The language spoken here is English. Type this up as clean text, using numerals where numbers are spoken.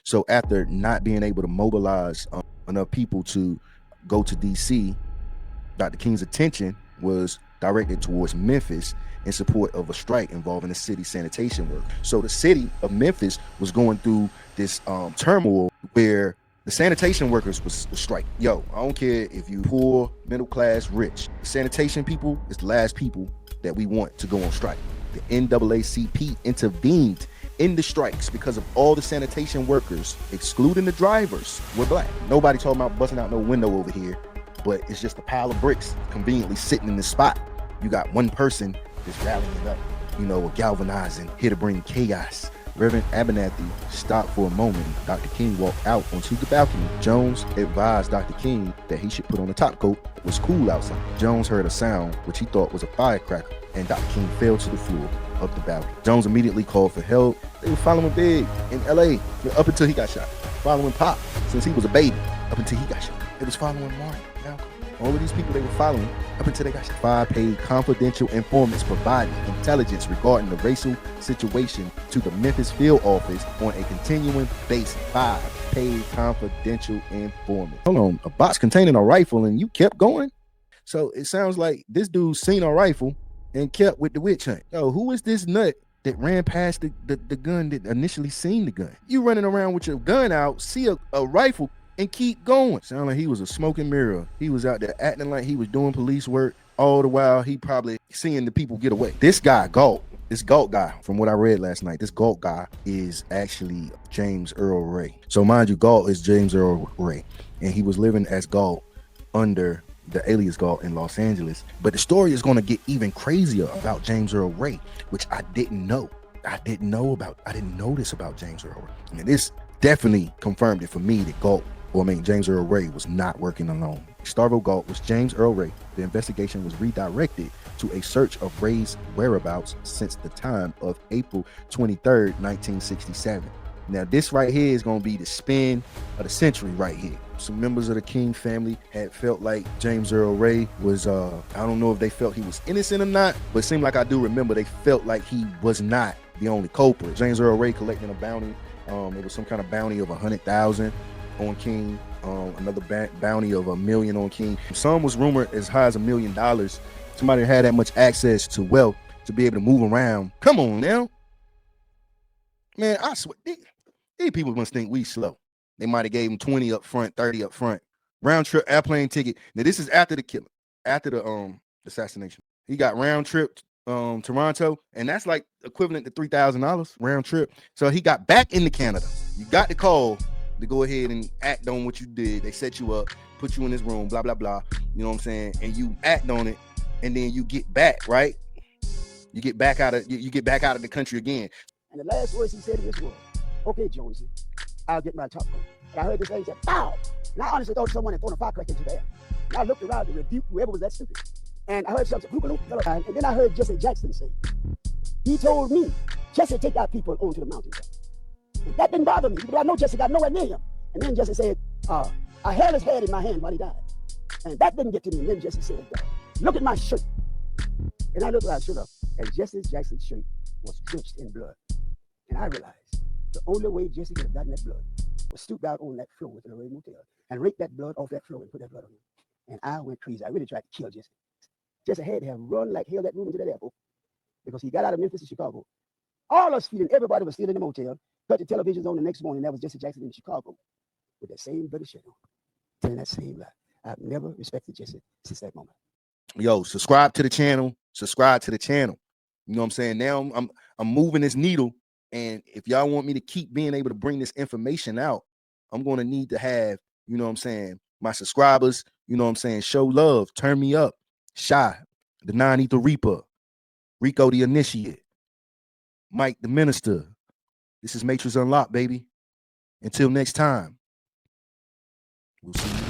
So after not being able to mobilize enough people to go to DC, Dr. King's attention was directed towards Memphis in support of a strike involving the city sanitation work. So the city of Memphis was going through this turmoil where the sanitation workers was striking. Yo, I don't care if you poor, middle class, rich. The sanitation people is the last people that we want to go on strike. The NAACP intervened in the strikes because of all the sanitation workers, excluding the drivers, were black. Nobody talking about busting out no window over here, but it's just a pile of bricks conveniently sitting in this spot. You got one person just rallying up, galvanizing, here to bring chaos. Reverend Abernathy stopped for a moment. Dr. King walked out onto the balcony. Jones advised Dr. King that he should put on a top coat. It was cool outside. Jones heard a sound, which he thought was a firecracker, and Dr. King fell to the floor of the balcony. Jones immediately called for help. They were following Big in LA up until he got shot. Following Pop since he was a baby up until he got shot. It was following Martin, Malcolm. All of these people they were following up until they got shot. 5 paid confidential informants provided intelligence regarding the racial situation to the Memphis field office on a continuing basis. 5 paid confidential informants. Hold on, a box containing a rifle and you kept going? So it sounds like this dude seen a rifle and kept with the witch hunt. Yo, who is this nut that ran past the gun that initially seen the gun? You running around with your gun out, see a rifle, and keep going. Sound like he was a smoking mirror. He was out there acting like he was doing police work. All the while, he probably seeing the people get away. This guy, Galt, this Galt guy, from what I read last night, this Galt guy is actually James Earl Ray. So mind you, Galt is James Earl Ray, and he was living as Galt under the alias Galt in Los Angeles. But the story is going to get even crazier about James Earl Ray, which I didn't know. I didn't know this about James Earl Ray. I mean, this definitely confirmed it for me that James Earl Ray was not working alone. Starvo Galt was James Earl Ray. The investigation was redirected to a search of Ray's whereabouts since the time of April 23rd, 1967. Now, this right here is going to be the spin of the century right here. Some members of the King family had felt like James Earl Ray was, I don't know if they felt he was innocent or not, but it seemed like I do remember they felt like he was not the only culprit. James Earl Ray collecting a bounty. It was some kind of bounty of 100,000 on King. Another bounty of $1 million on King. Some was rumored as high as $1 million. Somebody had that much access to wealth to be able to move around. Come on now. Man, I swear, these people must think we slow. They might have gave him 20 up front, 30 up front. Round trip airplane ticket. Now, this is after the killing, after the assassination. He got round trip Toronto, and that's like equivalent to $3,000 round trip. So he got back into Canada. You got the call to go ahead and act on what you did. They set you up, put you in this room, blah, blah, blah. You know what I'm saying? And you act on it, and then you get back, right? You get back out of the country again. And the last words he said to this was, "Okay, Jonesy, I'll get my top coat." And I heard this thing say, "Pow!" And I honestly thought someone had thrown a firecracker into the air. And I looked around to rebuke whoever was that stupid. And I heard something, and then I heard Jesse Jackson say, he told me, "Jesse, take our people onto the mountain." And that didn't bother me, because I know Jesse got nowhere near him. And then Jesse said, "I held his head in my hand while he died." And that didn't get to me. And then Jesse said, "Look at my shirt." And I looked at my shirt up, and Jesse Jackson's shirt was drenched in blood. And I realized the only way Jesse could have gotten that blood was stoop out on that floor with the Lorraine Motel and rake that blood off that floor and put that blood on him. And I went crazy. I really tried to kill Jesse. Jesse had to have run like hell that room into that airport because he got out of Memphis to Chicago. All us feeling, everybody was still in the motel. Cut the televisions on the next morning. That was Jesse Jackson in Chicago with that same bloody shirt on, telling that same lie. I've never respected Jesse since that moment. Yo, subscribe to the channel. You know what I'm saying? Now I'm moving this needle. And if y'all want me to keep being able to bring this information out, I'm going to need to have, you know what I'm saying, my subscribers, you know what I'm saying, show love, turn me up. Shy, the non-ether reaper, Rico the initiate, Mike the minister. This is Matrix Unlocked, baby. Until next time, we'll see you.